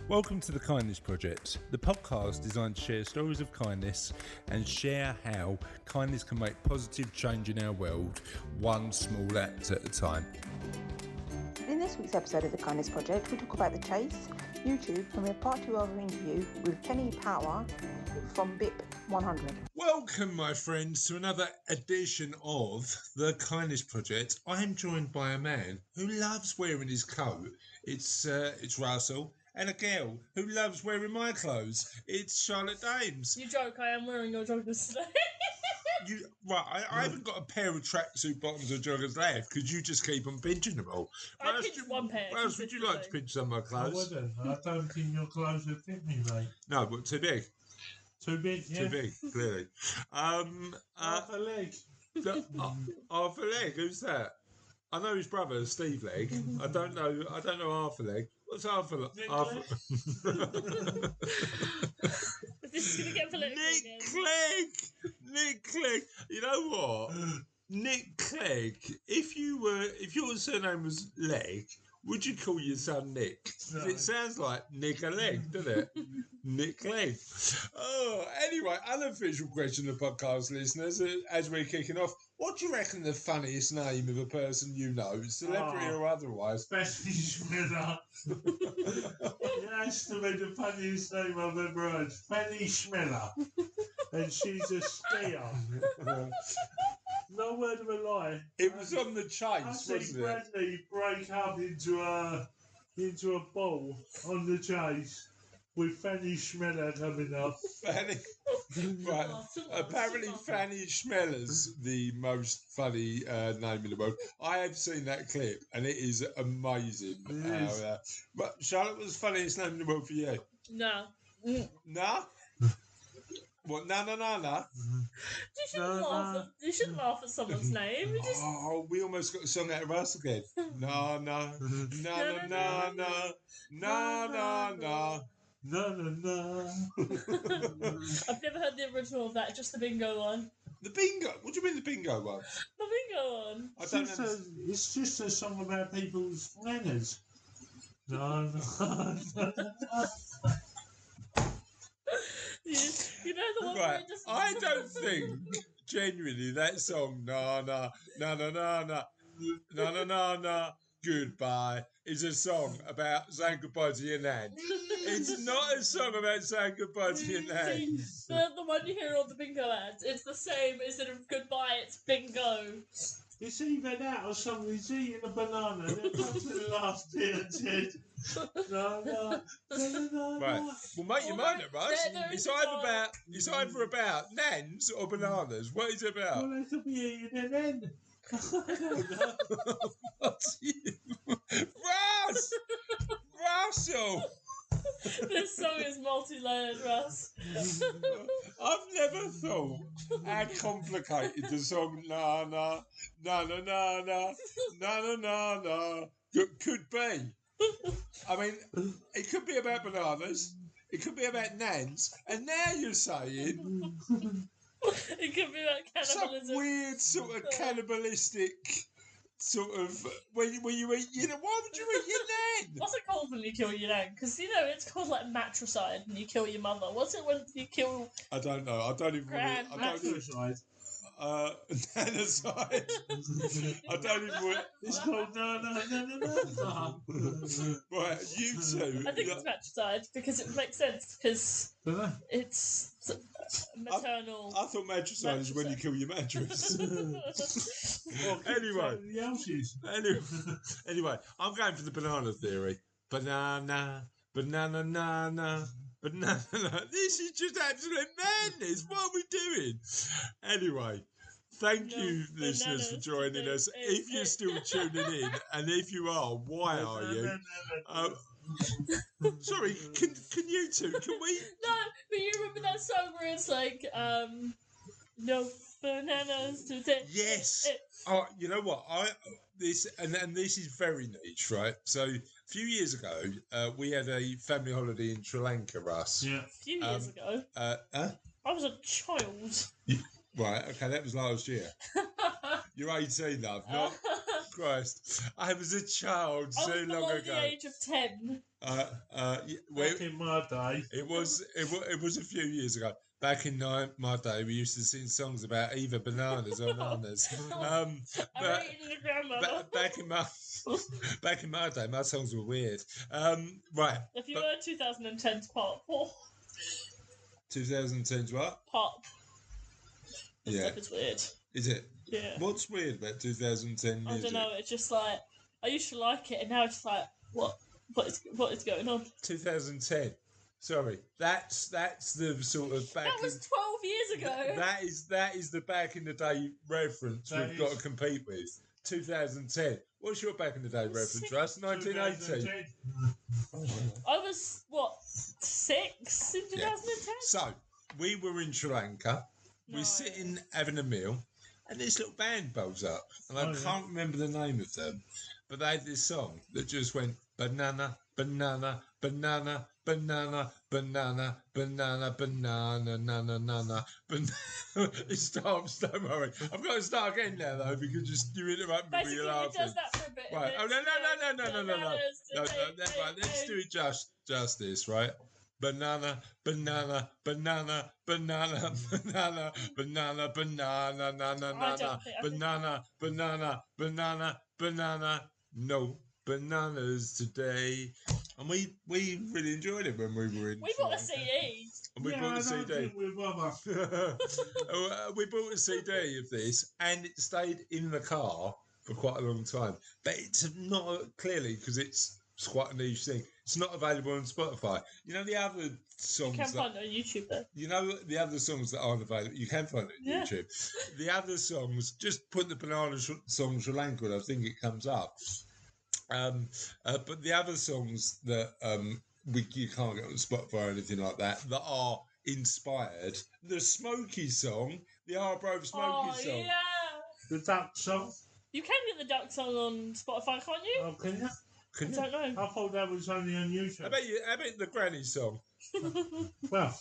Welcome to the Kindness Project, the podcast designed to share stories of kindness and share how kindness can make positive change in our world, one small act at a time. In this week's episode of the Kindness Project, we talk about the chase, YouTube, and we have part 2 of our interview with Kenny Power from BIP100. Welcome, my friends, to another edition of the Kindness Project. I am joined by a man who loves wearing his coat. It's Russell. And a girl who loves wearing my clothes. It's Charlotte Dames. You joke, I am wearing your joggers today. I haven't got a pair of tracksuit bottoms or joggers left because you just keep on pinching them all. I pinched one pair. Rose, would you like to pinch some of my clothes? I wouldn't. I don't think your clothes would fit me, mate. No, but too big. Too big, yeah. Too big, clearly. Half a leg. Half a leg? Who's that? I know his brother, Steve Leg. I don't know half a leg. What's half a leg? This is going to get political again. Nick Clegg. You know what? Nick Clegg. If your surname was Leg, would you call your son Nick? No. It sounds like Nick a Leg, doesn't it? Nick Clegg. Oh, anyway, unofficial question to podcast listeners as we're kicking off. What do you reckon the funniest name of a person you know, celebrity or otherwise? Bessie Schmiller. It has to be the funniest name I've ever heard. Fanny Schmiller. And she's a skier. No word of a lie. It was on the chase, wasn't it? Bradley break up into a ball on the chase with Fanny Schmeller coming up. Right. Apparently Fanny Schmeller's the most funny name in the world. I have seen that clip and it is amazing. But Charlotte, was the funniest name in the world for you? No. No? What? No. You shouldn't laugh at someone's name. Oh, we almost got a song out of us again. No. I've never heard the original of that, just the bingo one. The bingo? What do you mean the bingo one? The bingo one. I don't know. It's just a song about people's manners. No. You know the one Right. where it just... I don't think genuinely that song no goodbye is a song about saying goodbye to your nan. It's not a song about saying goodbye to your nan. The one you hear on the bingo ads, it's the same. Instead of goodbye, it's bingo. It's either that or somebody's eating a banana. They're back to the last bit and said, no. Right. Well, make your mind up, Russ. It's either about nans or bananas. What is it about? Well, they could be eating an end. What's you? Russell! This song is multi-layered, Russ. I've never thought how complicated the song na could be. I mean, it could be about bananas, it could be about nans, and now you're saying It could be about cannibalism. some weird sort of cannibalistic sort of when you eat, why would you eat your nan? What's it called when you kill your nan? Because it's called like matricide when you kill your mother. What's it when you kill? I don't know. I don't even. Matricide. Nanocide. I don't even want... It's called no. Right, you two. I think it's matricide because it makes sense because it's maternal. I thought matricide is when you kill your mattress. Anyway, I'm going for the banana theory. Banana. This is just absolute madness. What are we doing? Anyway, thank you, listeners, for joining us. If you're still tuning in, and if you are, why are you? Sorry, can you two? Can we? No, but you remember that song where it's like, no bananas to take. Yes. Oh, you know what? This is very niche, right? So a few years ago, we had a family holiday in Sri Lanka, Russ. Yeah. A few years ago. I was a child. Right. Okay, that was last year. You're 18, love. Not. Christ. I was a child I so was long below ago. the age of 10. Back in my day. It was a few years ago. Back in my day, we used to sing songs about either bananas or nanas. I'm But eating the grandmother. back in my day, my songs were weird. Right. If you but were 2010's part 4, 2010's what? part. This Yeah. stuff is weird. Is it? Yeah. What's weird about 2010 I music? don't know, it's just like, I used to like it, and now it's like, what is going on? 2010. Sorry, that's the sort of back. That was 12 years ago. That is the back in the day reference we've got to compete with. 2010. What's your back in the day reference, Russ? 1980. 2010. I was, 6 in 2010? Yeah. So we were in Sri Lanka. We're No. sitting having a meal, and this little band bowls up, and I can't remember the name of them, but they had this song that just went banana, banana, banana, banana, banana, banana, banana, nana, nana, banana. It stops. Don't worry. I've got to start again now though because you interrupt me when Basically, you're it laughing. does that for a bit. Right. Oh no. Right. Let's do it justice. Right. Banana, banana, banana, banana, banana, banana, banana, banana, banana, banana, banana, banana. No bananas today. And we really enjoyed it when we were in. We bought a CD. And we bought a CD. We bought a CD of this, and it stayed in the car for quite a long time. But it's not clearly because it's quite a niche thing. It's not available on Spotify. You know the other songs. You can find it on YouTube though. You know the other songs that aren't available. You can find it on Yeah. YouTube. The other songs, just put the banana song Sri Lanka, and I think it comes up. But the other songs that you can't get on Spotify or anything like that are inspired. The Smokey song, the Arbroath Smokey song. Yeah. The duck song. You can get the duck song on Spotify, can't you? Oh, can you? I don't know. I thought that was only on YouTube. How about the Granny song? Well,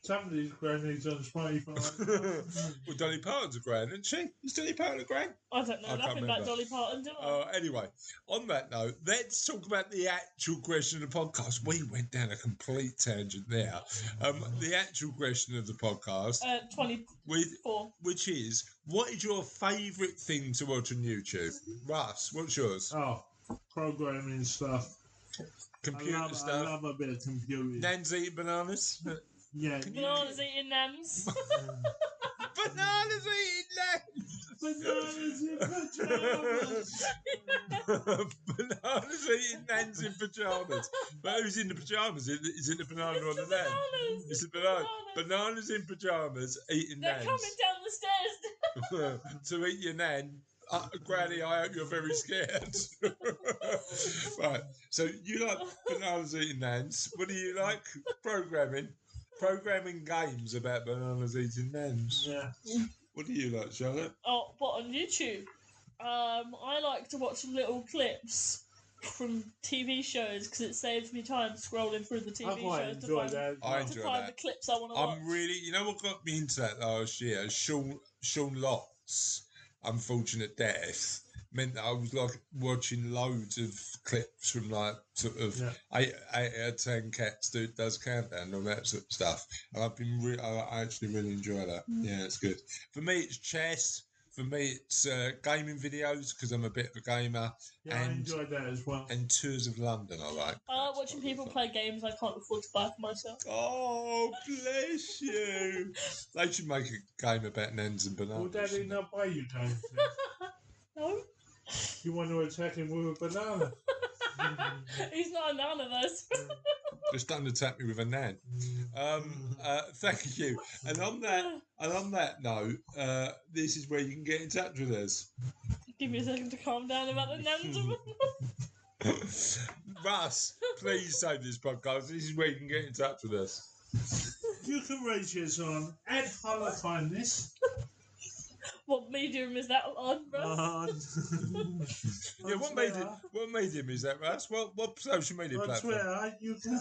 some of these grannies on Spotify. Well, Dolly Parton's a gran, isn't she? Is Dolly Parton a gran? I don't know I can't nothing about remember. Dolly Parton, do I? Anyway, on that note, let's talk about the actual question of the podcast. We went down a complete tangent there. The actual question of the podcast, 24. which is, what is your favourite thing to watch on YouTube? Russ, what's yours? Oh, programming stuff. Computer stuff. I love a bit of computing. Nan's eating bananas. Yeah. Bananas eating nams. Bananas eating nans. Bananas in pajamas. Bananas eating nans in pyjamas. But who's in the pyjamas? Is it the banana or the nan? Bananas. It's the banana. Bananas in pyjamas eating They're nans. coming down the stairs. To eat your nan. Granny, I hope you're very scared. Right. So you like bananas eating nans. What do you like? Programming games about bananas eating nans. Yeah. What do you like, Charlotte? Oh, what, on YouTube? I like to watch little clips from TV shows because it saves me time scrolling through the TV I quite shows enjoy that. I to enjoy find that. the clips I want to watch. I'm really, you know what got me into that last year? Sean Lott's unfortunate death meant that I was like watching loads of clips from like sort of 8 out of 10 cats does countdown and all that sort of stuff. And I've been I actually really enjoy that. Yeah, it's good. For me, it's chess. For me, it's gaming videos because I'm a bit of a gamer. Yeah, I enjoy that as well. And tours of London, I like. I like watching people play games I can't afford to buy for myself. Oh, bless you. They should make a game about nans and bananas. Will Daddy not buy you games? No, You want to attack him with a banana? he's not none of us. Just don't attack me with a nan. Thank you. And on that note, this is where you can get in touch with us. Give me a second to calm down about the nans. Russ, please save this podcast. This is where you can get in touch with us. You can reach us on @HolofindThis. What medium is that on, Russ? Yeah, what medium is that, Russ? What social media On platform? Twitter, you can.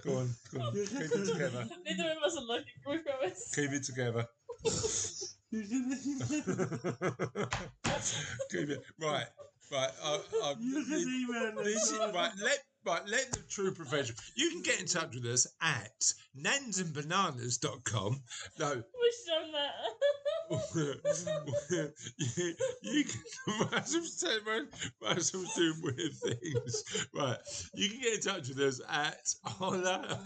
Go on. Keep it together. Neither of us are looking, we promise. Keep it together. You You can Right. you can email This us is, on- let the true professional. You can get in touch with us at nansandbananas.com. No, We should done that. you can Russell's doing weird things. Right. You can get in touch with us at Holla.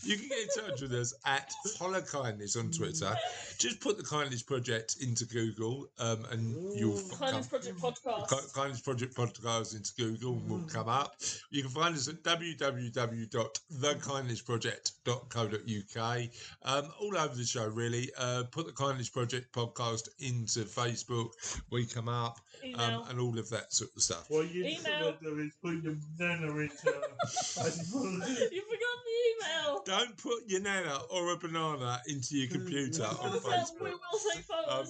You can get in touch with us at Holla Kindness on Twitter. Just put the Kindness Project into Google, and you'll Kindness Project Podcast. Kindness Project Podcast into Google and will come up. You can find us at www.thekindnessproject.co.uk. All over the show, really. Put the Kindness Project Podcast into Facebook. We come up, Email. and all of that sort of stuff. What you Email. do is put your banana into You forgot the email. Don't put your nana or a banana into your computer on We Facebook. will take photos.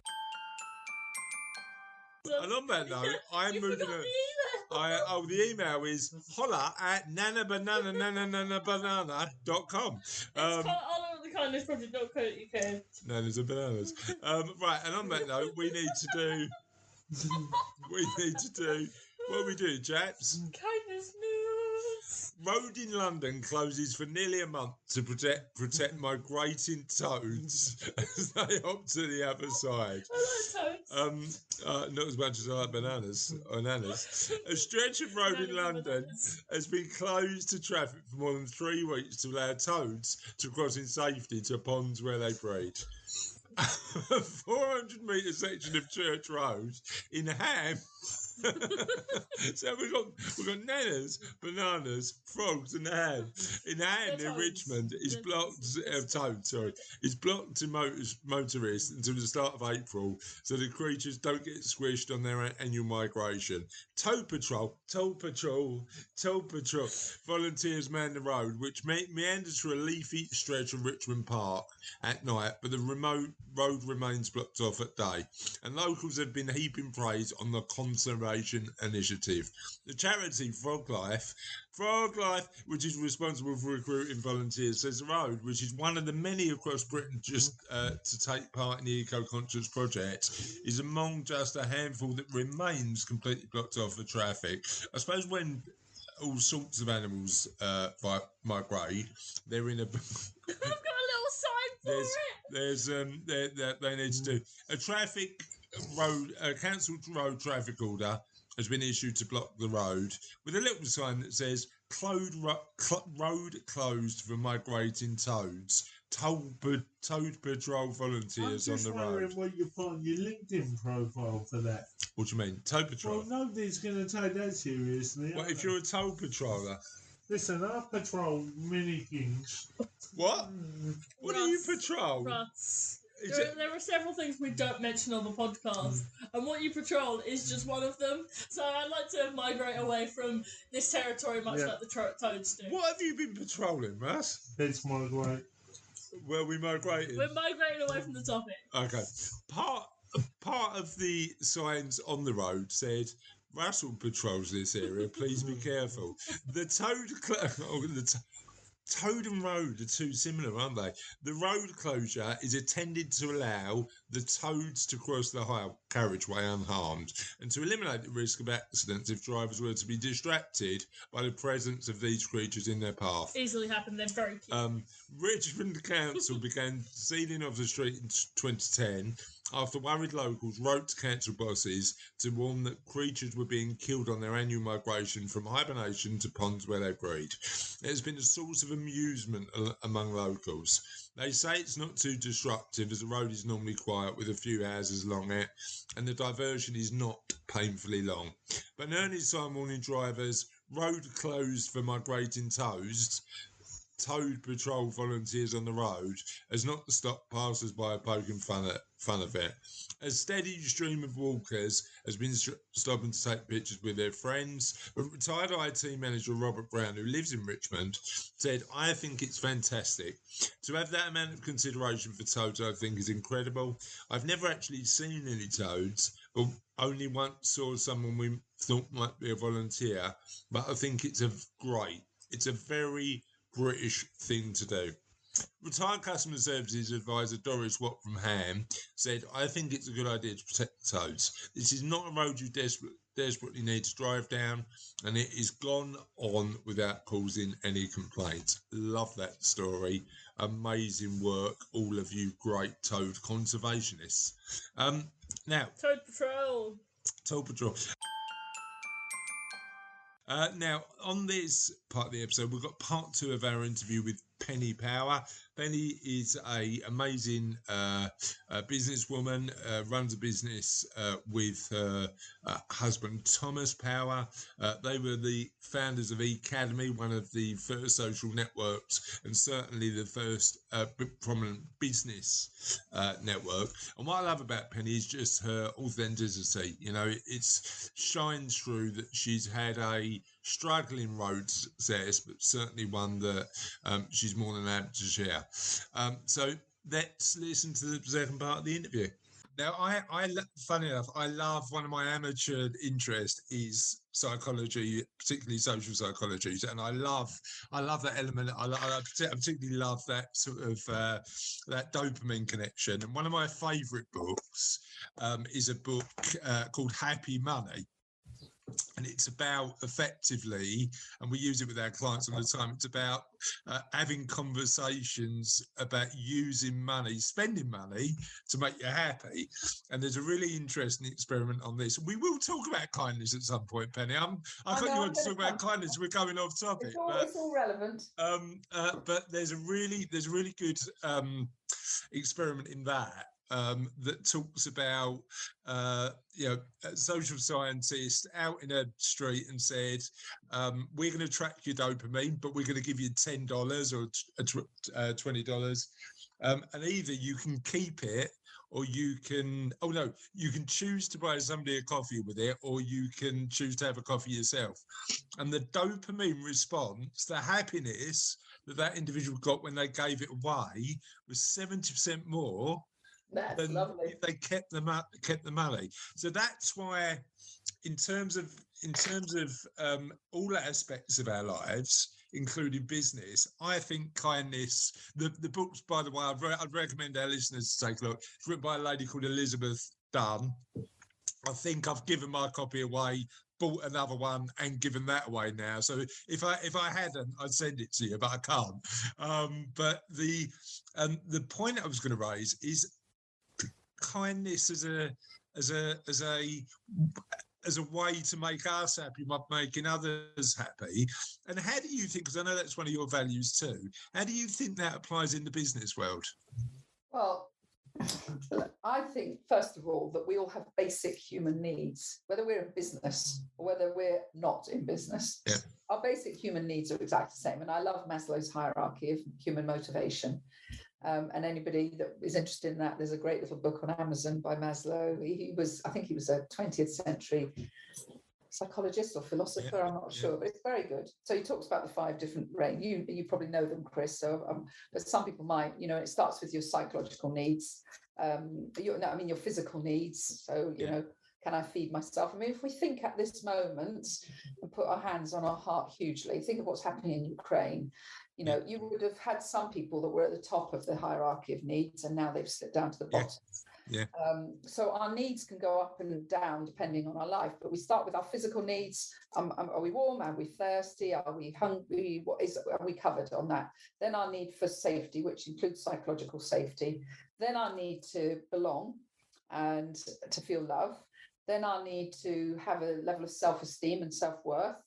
And on that note, I'm You moving forgot on. the email. The email is holla at nanabanana.com. It's all over the kindnessproject.co.uk. Nanas and bananas. Right, and on that note, we need to do what we do, chaps. Kindness news. Road in London closes for nearly a month to protect migrating toads as they hop to the other side. I like toads. Not as much as I like bananas. A stretch of road in London has been closed to traffic for more than 3 weeks to allow toads to cross in safety to ponds where they breed. A 400-metre section of Church Road in Ham. So we've got nanas, bananas, frogs, and ham. In Ham near Richmond, it's blocked. Toads, sorry, it's blocked to motorists until the start of April, so the creatures don't get squished on their annual migration. Toad Patrol. Volunteers man the road, which meanders through a leafy stretch of Richmond Park at night, but the remote road remains blocked off at day. And locals have been heaping praise on the conservation initiative. The charity Frog Life, which is responsible for recruiting volunteers, says the road, which is one of the many across Britain just to take part in the eco-conscious project, is among just a handful that remains completely blocked off for traffic. I suppose when all sorts of animals migrate, they're in a... I've got a little sign for they need to do a cancelled road traffic order has been issued to block the road with a little sign that says road closed for migrating toads. Toad Patrol volunteers on the road. I'm just wondering what you put on your LinkedIn profile for that. What do you mean? Toad Patrol? Well, nobody's going to take that seriously. What if you're a toad patroller? Listen, I patrol many things. What? What do you patrol? Russ. There are several things we don't mention on the podcast, and what you patrol is just one of them. So I'd like to migrate away from this territory, much like the toads do. What have you been patrolling, Russ? Let's migrate. Where we migrated? We're migrating away from the topic. Okay. Part of the signs on the road said, Russell patrols this area, please be careful. The Toad and road are too similar, aren't they? The road closure is intended to allow the toads to cross the carriageway unharmed and to eliminate the risk of accidents if drivers were to be distracted by the presence of these creatures in their path. Easily happen, they're very cute. Richmond Council began sealing off the street in 2010 after worried locals wrote to council bosses to warn that creatures were being killed on their annual migration from hibernation to ponds where they breed. It has been a source of amusement among locals. They say it's not too disruptive as the road is normally quiet with a few houses along it and the diversion is not painfully long. But an early sign warning drivers, road closed for migrating toads, Toad Patrol volunteers on the road as not to stop passers-by poking fun of it. A steady stream of walkers has been stopping to take pictures with their friends. But retired IT manager Robert Brown, who lives in Richmond, said, I think it's fantastic. To have that amount of consideration for toads, I think, is incredible. I've never actually seen any toads, but only once saw someone we thought might be a volunteer. But I think it's great. It's a very British thing to do. Retired Customer Services Advisor Doris Watt from Ham said, I think it's a good idea to protect the toads. This is not a road you desperately need to drive down, and it is gone on without causing any complaints. Love that story. Amazing work, all of you great toad conservationists. Now, Toad Patrol. Toad Patrol. Now, on this part of the episode, we've got part 2 of our interview with Penny Power. Penny is a amazing businesswoman, runs a business with her husband Thomas Power. They were the founders of eAcademy, one of the first social networks and certainly the first prominent business network. And what I love about Penny is just her authenticity. You know, it shines through that she's had a struggling road to success, but certainly one that she's more than happy to share. So let's listen to the second part of the interview. Now, funny enough, I love, one of my amateur interests is psychology, particularly social psychology, and I love that element. I particularly love that sort of that dopamine connection. And one of my favourite books is a book called Happy Money. And it's about effectively, and we use it with our clients all the time, it's about having conversations about using money, spending money to make you happy. And there's a really interesting experiment on this. We will talk about kindness at some point, Penny. I thought you wanted to talk about kindness. We're going off topic. It's all relevant. But there's a really good experiment in that. That talks about a social scientist out in a street and said, we're going to track your dopamine, but we're going to give you $10 or $20. And either you can keep it or you can, you can choose to buy somebody a coffee with it, or you can choose to have a coffee yourself. And the dopamine response, the happiness that individual got when they gave it away was 70% more. That's lovely. They kept the money. So that's why, in terms of all aspects of our lives, including business, I think kindness. The books, by the way, I'd recommend our listeners to take a look. It's written by a lady called Elizabeth Dunn. I think I've given my copy away, bought another one, and given that away now. So if I hadn't, I'd send it to you, but I can't. But the point I was going to raise is kindness as a way to make us happy, making others happy. And how do you think, because I know that's one of your values too, how do you think that applies in the business world? Well, I think, first of all, that we all have basic human needs, whether we're in business or whether we're not in business. Yeah. Our basic human needs are exactly the same. And I love Maslow's hierarchy of human motivation. And anybody that is interested in that, there's a great little book on Amazon by Maslow. I think he was a 20th century psychologist or philosopher, yeah, I'm not sure, but it's very good. So he talks about the 5 different range. You probably know them, Chris. So, but some people might. It starts with your psychological needs. Your physical needs. So can I feed myself? I mean, if we think at this moment and put our hands on our heart hugely, think of what's happening in Ukraine. You would have had some people that were at the top of the hierarchy of needs, and now they've slipped down to the bottom. Yeah. So our needs can go up and down depending on our life, but we start with our physical needs. Are we warm? Are we thirsty? Are we hungry? Are we covered on that? Then our need for safety, which includes psychological safety. Then our need to belong and to feel love. Then our need to have a level of self-esteem and self-worth,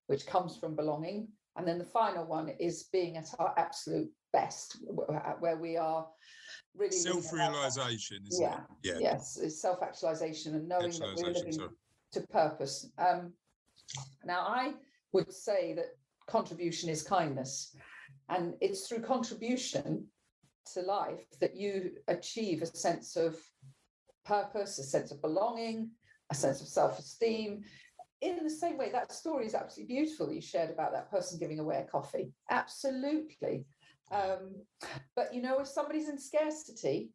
which comes from belonging. And then the final one is being at our absolute best, where we are really self-realization, isn't it? Yeah. Yes, it's self-actualization and knowing that we're living to purpose. Now, I would say that contribution is kindness, and it's through contribution to life that you achieve a sense of purpose, a sense of belonging, a sense of self-esteem. In the same way, that story is absolutely beautiful you shared about that person giving away a coffee. Absolutely. But, if somebody's in scarcity,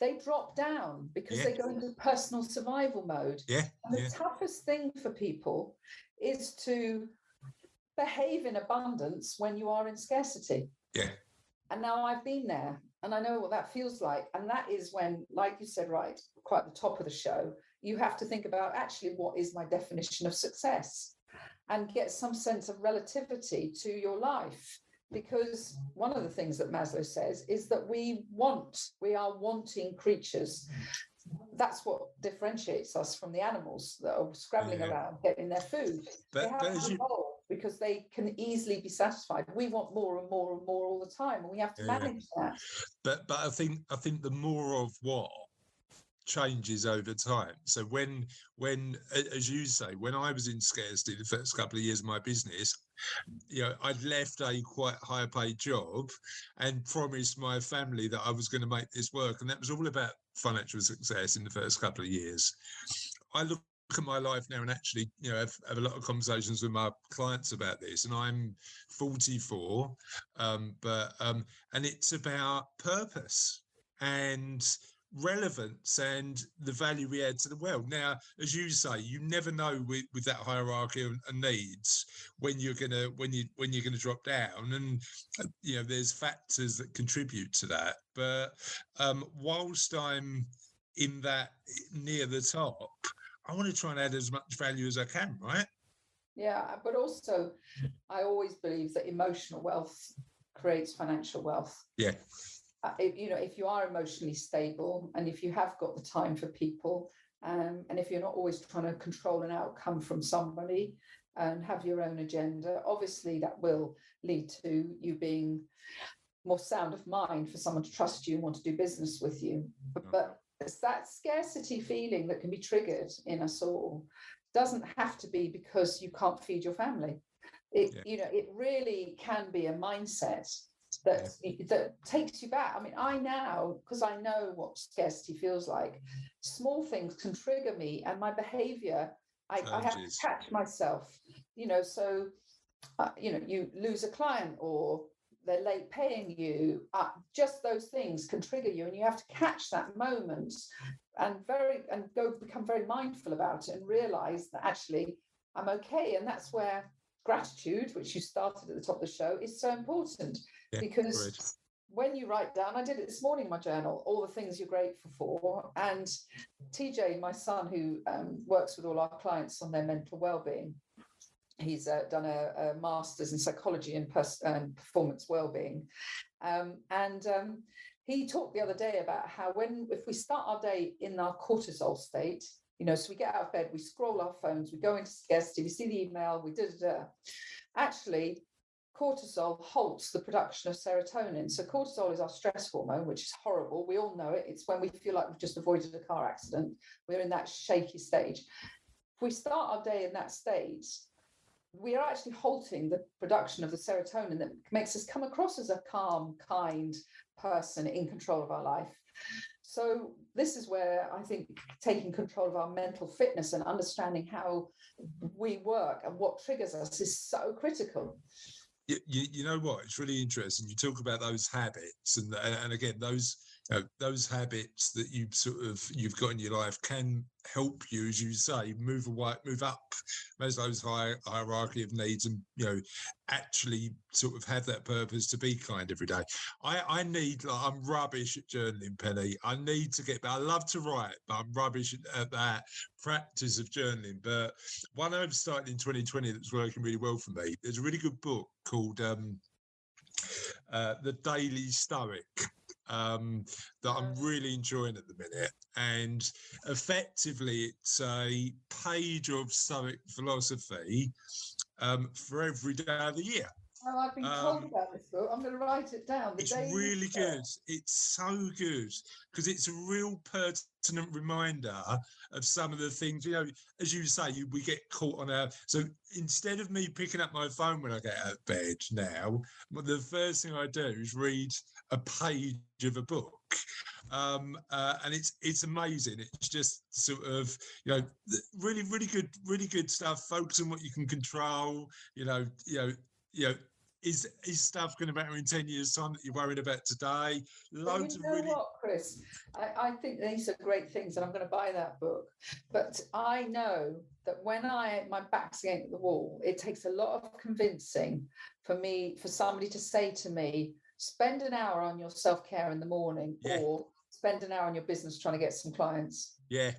they drop down because they go into personal survival mode. Yeah. And the toughest thing for people is to behave in abundance when you are in scarcity. Yeah. And now I've been there and I know what that feels like. And that is when, like you said, right, quite at the top of the show, you have to think about actually what is my definition of success and get some sense of relativity to your life. Because one of the things that Maslow says is that we are wanting creatures. That's what differentiates us from the animals that are scrabbling around getting their food. They have to evolve because they can easily be satisfied. We want more and more and more all the time, and we have to manage that. But I think the more of what changes over time. So when as you say, when I was in scarcity the first couple of years of my business, I'd left a quite high paid job and promised my family that I was going to make this work, and that was all about financial success in the first couple of years. I look at my life now and actually have a lot of conversations with my clients about this, and I'm 44, and it's about purpose and relevance and the value we add to the world. Now, as you say, you never know with that hierarchy of needs when you're gonna drop down, and there's factors that contribute to that. But whilst I'm in that near the top, I want to try and add as much value as I can, right? Yeah, but also I always believe that emotional wealth creates financial wealth. Yeah. If you are emotionally stable and if you have got the time for people, and if you're not always trying to control an outcome from somebody and have your own agenda, obviously that will lead to you being more sound of mind for someone to trust you and want to do business with you. But it's that scarcity feeling that can be triggered in us all. Doesn't have to be because you can't feed your family. It really can be a mindset that takes you back. I mean, I now, because I know what scarcity feels like, small things can trigger me and my behavior, I have to catch myself, so, you lose a client or they're late paying you, just those things can trigger you, and you have to catch that moment and become very mindful about it and realize that actually I'm okay. And that's where gratitude, which you started at the top of the show, is so important. Because when you write down, I did it this morning in my journal, all the things you're grateful for. And TJ, my son, who works with all our clients on their mental well-being, he's done a master's in psychology and performance well-being. He talked the other day about how if we start our day in our cortisol state, so we get out of bed, we scroll our phones, we go into scarcity, we see the email, we actually, cortisol halts the production of serotonin. So cortisol is our stress hormone, which is horrible. We all know it. It's when we feel like we've just avoided a car accident. We're in that shaky stage. If we start our day in that state, we are actually halting the production of the serotonin that makes us come across as a calm, kind person in control of our life. So this is where I think taking control of our mental fitness and understanding how we work and what triggers us is so critical. You know what? It's really interesting. You talk about those habits, and again, those habits that you've got in your life can help you, as you say, move up Maslow's hierarchy of needs, and actually sort of have that purpose to be kind every day. I'm rubbish at journaling, Penny. I need to get better. I love to write, but I'm rubbish at that practice of journaling. But one I've started in 2020 that's working really well for me. There's a really good book called The Daily Stoic that I'm really enjoying at the minute, and effectively it's a page of Stoic philosophy for every day of the year. Oh, I've been told about this book. I'm going to write it down. It's really good. It's so good because it's a real pertinent reminder of some of the things, as you say, we get caught on so instead of me picking up my phone when I get out of bed now, the first thing I do is read a page of a book. And it's amazing. It's just sort of, really, really good stuff. Focus on what you can control, Is stuff going to matter in 10 years' time that you're worried about today? Loads of really... what, Chris? I think these are great things, and I'm going to buy that book. But I know that when my back's against the wall, it takes a lot of convincing for somebody to say to me, spend an hour on your self-care in the morning, Yeah. or spend an hour on your business trying to get some clients. Yeah,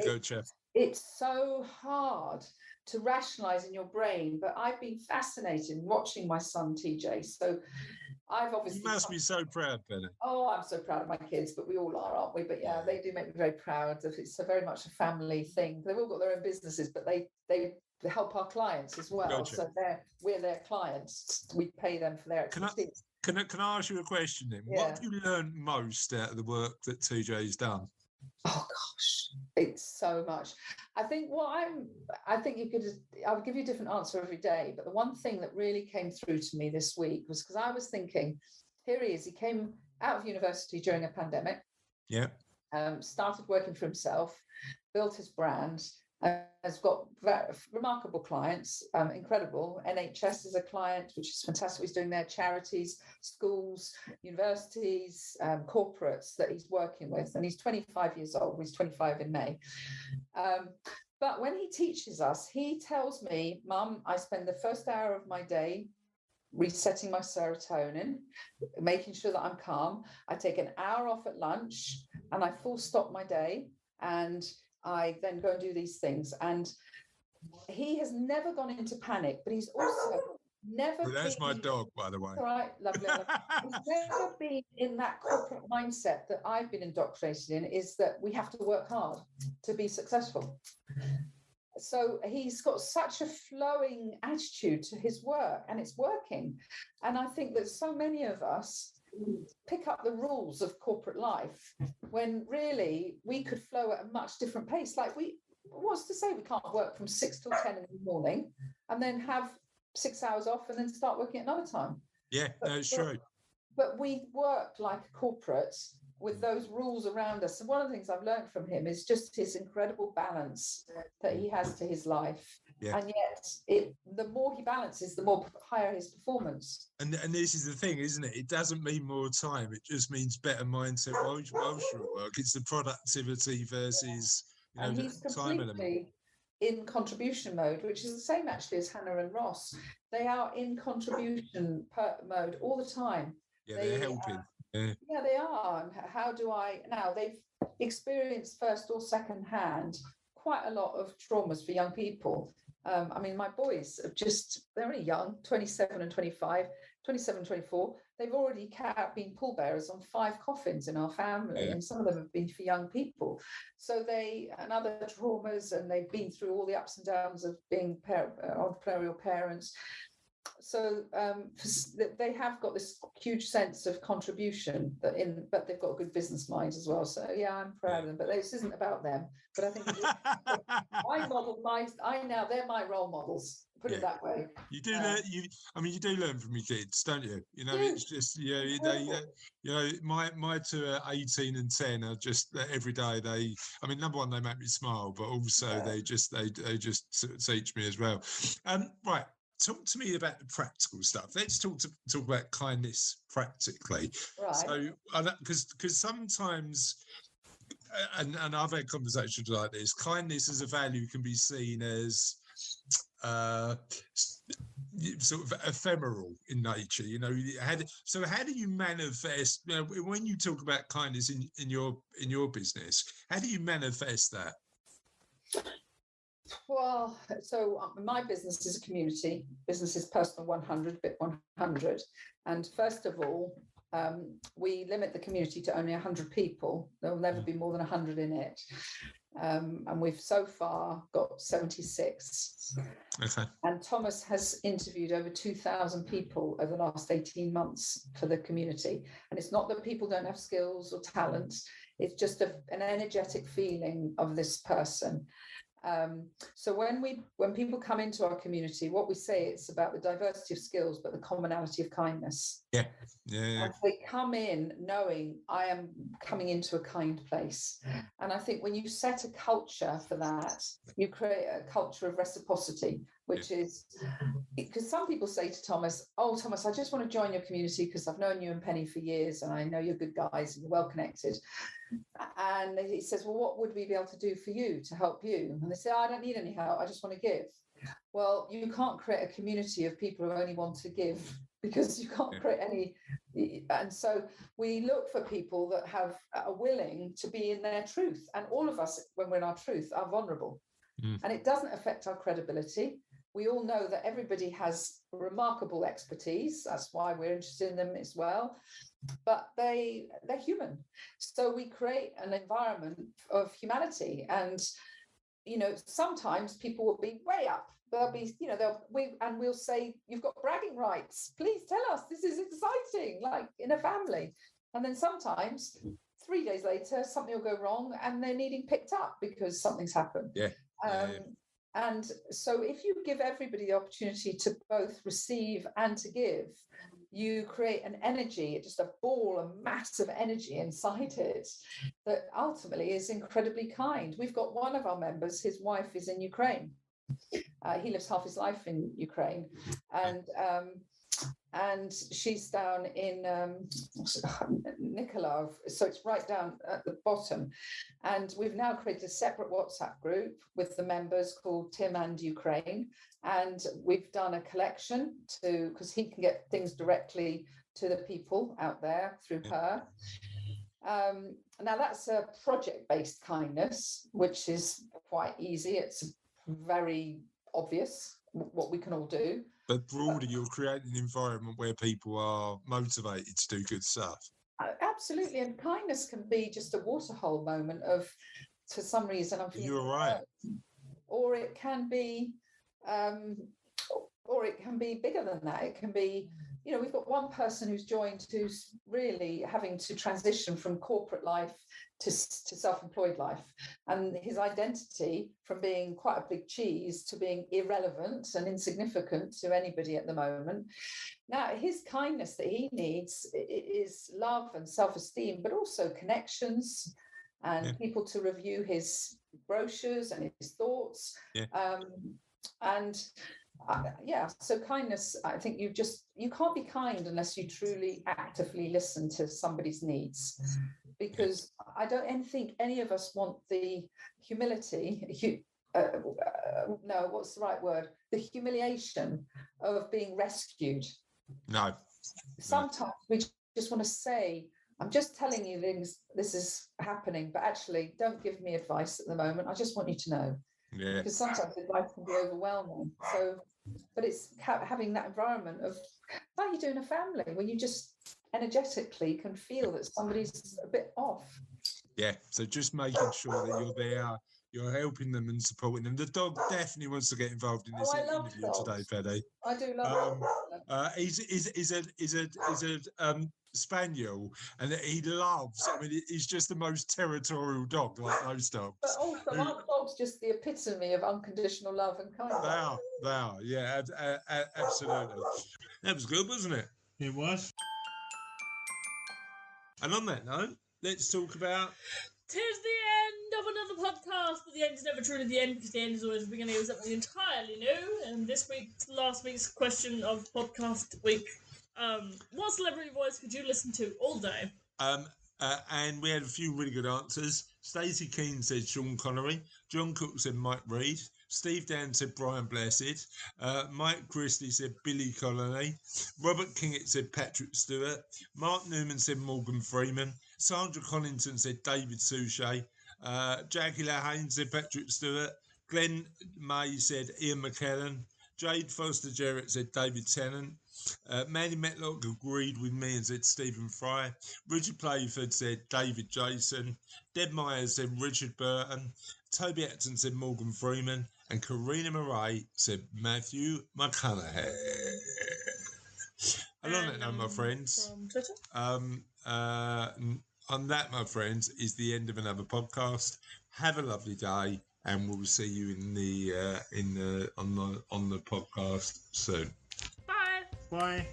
gotcha. It's so hard to rationalize in your brain, but I've been fascinated watching my son TJ. So I've obviously. You must be so proud, Penny. Oh, I'm so proud of my kids, but we all are, aren't we? But yeah, they do make me very proud. It's a very much a family thing. They've all got their own businesses, but they help our clients as well. Gotcha. So we're their clients. We pay them for their expertise. Can I ask you a question then? Yeah. What have you learned most out of the work that TJ's done? Oh gosh, it's so much. I think I'll give you a different answer every day. But the one thing that really came through to me this week was because I was thinking, here he is. He came out of university during a pandemic. Yeah. Started working for himself, built his brand, has got remarkable clients, incredible. NHS is a client, which is fantastic. He's doing their charities, schools, universities, corporates that he's working with. And he's 25 years old. He's 25 in May. But when he teaches us, he tells me, Mum, I spend the first hour of my day resetting my serotonin, making sure that I'm calm. I take an hour off at lunch and I full stop my day, and I then go and do these things. And he has never gone into panic, but he's also never Well, that's my dog, by the way. All right, lovely. He's never been in that corporate mindset that I've been indoctrinated in, is that we have to work hard to be successful. So he's got such a flowing attitude to his work, and it's working. And I think that so many of us pick up the rules of corporate life when really we could flow at a much different pace. Like, what's to say we can't work from 6 till 10 in the morning and then have 6 hours off and then start working at another time? Yeah, that's true. But we work like corporates with those rules around us. And one of the things I've learned from him is just his incredible balance that he has to his life. Yeah. And yet, the more he balances, the more higher his performance. And this is the thing, isn't it? It doesn't mean more time. It just means better mindset whilst you're at work. It's the productivity versus and he's completely in contribution mode, which is the same actually as Hannah and Ross. They are in contribution mode all the time. Yeah, they're helping. Yeah, they are. And how do I now? They've experienced first or second hand quite a lot of traumas for young people. I mean, my boys are they're only young, 27 and 25, 27, 24. They've already been pallbearers on 5 coffins in our family, and some of them have been for young people. So and other traumas, and they've been through all the ups and downs of being entrepreneurial parents. So they have got this huge sense of contribution, but they've got a good business mind as well. So yeah, I'm proud of them. But this isn't about them. But I think they're my role models. Put it that way. You do learn. You do learn from your kids, don't you? You know, it's just my 2 are 18 and 10 are just every day. Number one, they make me smile, but also they just teach me as well. Right. Talk to me about the practical stuff. Let's talk about kindness practically. Right. So, because sometimes, and I've had conversations like this, kindness as a value can be seen as sort of ephemeral in nature. You know, how do you manifest? You know, when you talk about kindness in your business, how do you manifest that? Well, so my business is a community. Business is Personal 100, BIP100. And first of all, we limit the community to only 100 people. There will never be more than 100 in it. And we've so far got 76. Okay. And Thomas has interviewed over 2,000 people over the last 18 months for the community. And it's not that people don't have skills or talents. It's just an energetic feeling of this person. So when people come into our community, what we say, it's about the diversity of skills, but the commonality of kindness. Yeah. And they come in knowing I am coming into a kind place. And I think when you set a culture for that, you create a culture of reciprocity, which is because some people say to Thomas, "Oh, Thomas, I just want to join your community because I've known you and Penny for years, and I know you're good guys and you're well connected." And he says, "Well, what would we be able to do for you to help you?" And they say, "I don't need any help. I just want to give." Well, you can't create a community of people who only want to give because you can't create any. And so we look for people that are willing to be in their truth. And all of us, when we're in our truth, are vulnerable. And it doesn't affect our credibility. We all know that everybody has remarkable expertise. That's why we're interested in them as well. But they're human. So we create an environment of humanity. And, sometimes people will be way up. They'll be, we'll say, you've got bragging rights. Please tell us, this is exciting, like in a family. And then sometimes 3 days later, something will go wrong and they're needing picked up because something's happened. And so if you give everybody the opportunity to both receive and to give, you create an energy, just a ball, a mass of energy inside it that ultimately is incredibly kind. We've got one of our members, his wife is in Ukraine. He lives half his life in Ukraine, and she's down in Nikolaev, so it's right down at the bottom. And we've now created a separate WhatsApp group with the members called Tim and Ukraine, and we've done a collection because he can get things directly to the people out there through her. Now that's a project-based kindness, which is quite easy. It's very obvious what we can all do. But broader, you're creating an environment where people are motivated to do good stuff. Absolutely, and kindness can be just a waterhole moment of, for some reason, I'm feeling. You're right. Or it can be, bigger than that. It can be, we've got one person who's joined who's really having to transition from corporate life to self-employed life, and his identity from being quite a big cheese to being irrelevant and insignificant to anybody at the moment. Now, his kindness that he needs is love and self-esteem, but also connections and people to review his brochures and his thoughts. So kindness, I think you can't be kind unless you truly actively listen to somebody's needs, because I don't think any of us want the humility, no, what's the right word? The humiliation of being rescued. No. Sometimes we just want to say, I'm just telling you things, this is happening, but actually don't give me advice at the moment. I just want you to know. Because sometimes advice can be overwhelming. So, but it's having that environment of, like you do in a family, where you just energetically can feel that somebody's a bit off. Yeah, so just making sure that you're there, you're helping them and supporting them. The dog definitely wants to get involved in this interview today, Paddy. I do love dogs. He's a spaniel, and he loves. I mean, he's just the most territorial dog, like those dogs. But also, aren't dogs just the epitome of unconditional love and kindness? They are, yeah, absolutely. That was good, wasn't it? It was. And on that note, let's talk about. 'Tis the end of another podcast, but the end is never truly the end, because the end is always the beginning of something entirely new. And last week's question of podcast week, what celebrity voice could you listen to all day? And we had a few really good answers. Stacey Keane said Sean Connery. John Cook said Mike Reid. Steve Dan said Brian Blessed. Mike Christie said Billy Connolly. Robert Kingett said Patrick Stewart. Mark Newman said Morgan Freeman. Sandra Connaughton said David Suchet. Jackie LaHaine said Patrick Stewart. Glenn May said Ian McKellen. Jade Foster Jarrett said David Tennant. Mandy Metlock agreed with me and said Stephen Fry. Richard Playford said David Jason. Deb Myers said Richard Burton. Toby Acton said Morgan Freeman. And Karina Murray said Matthew McConaughey. And on that note, my friends, on that, my friends, is the end of another podcast. Have a lovely day, and we'll see you on the podcast soon. Bye. Bye.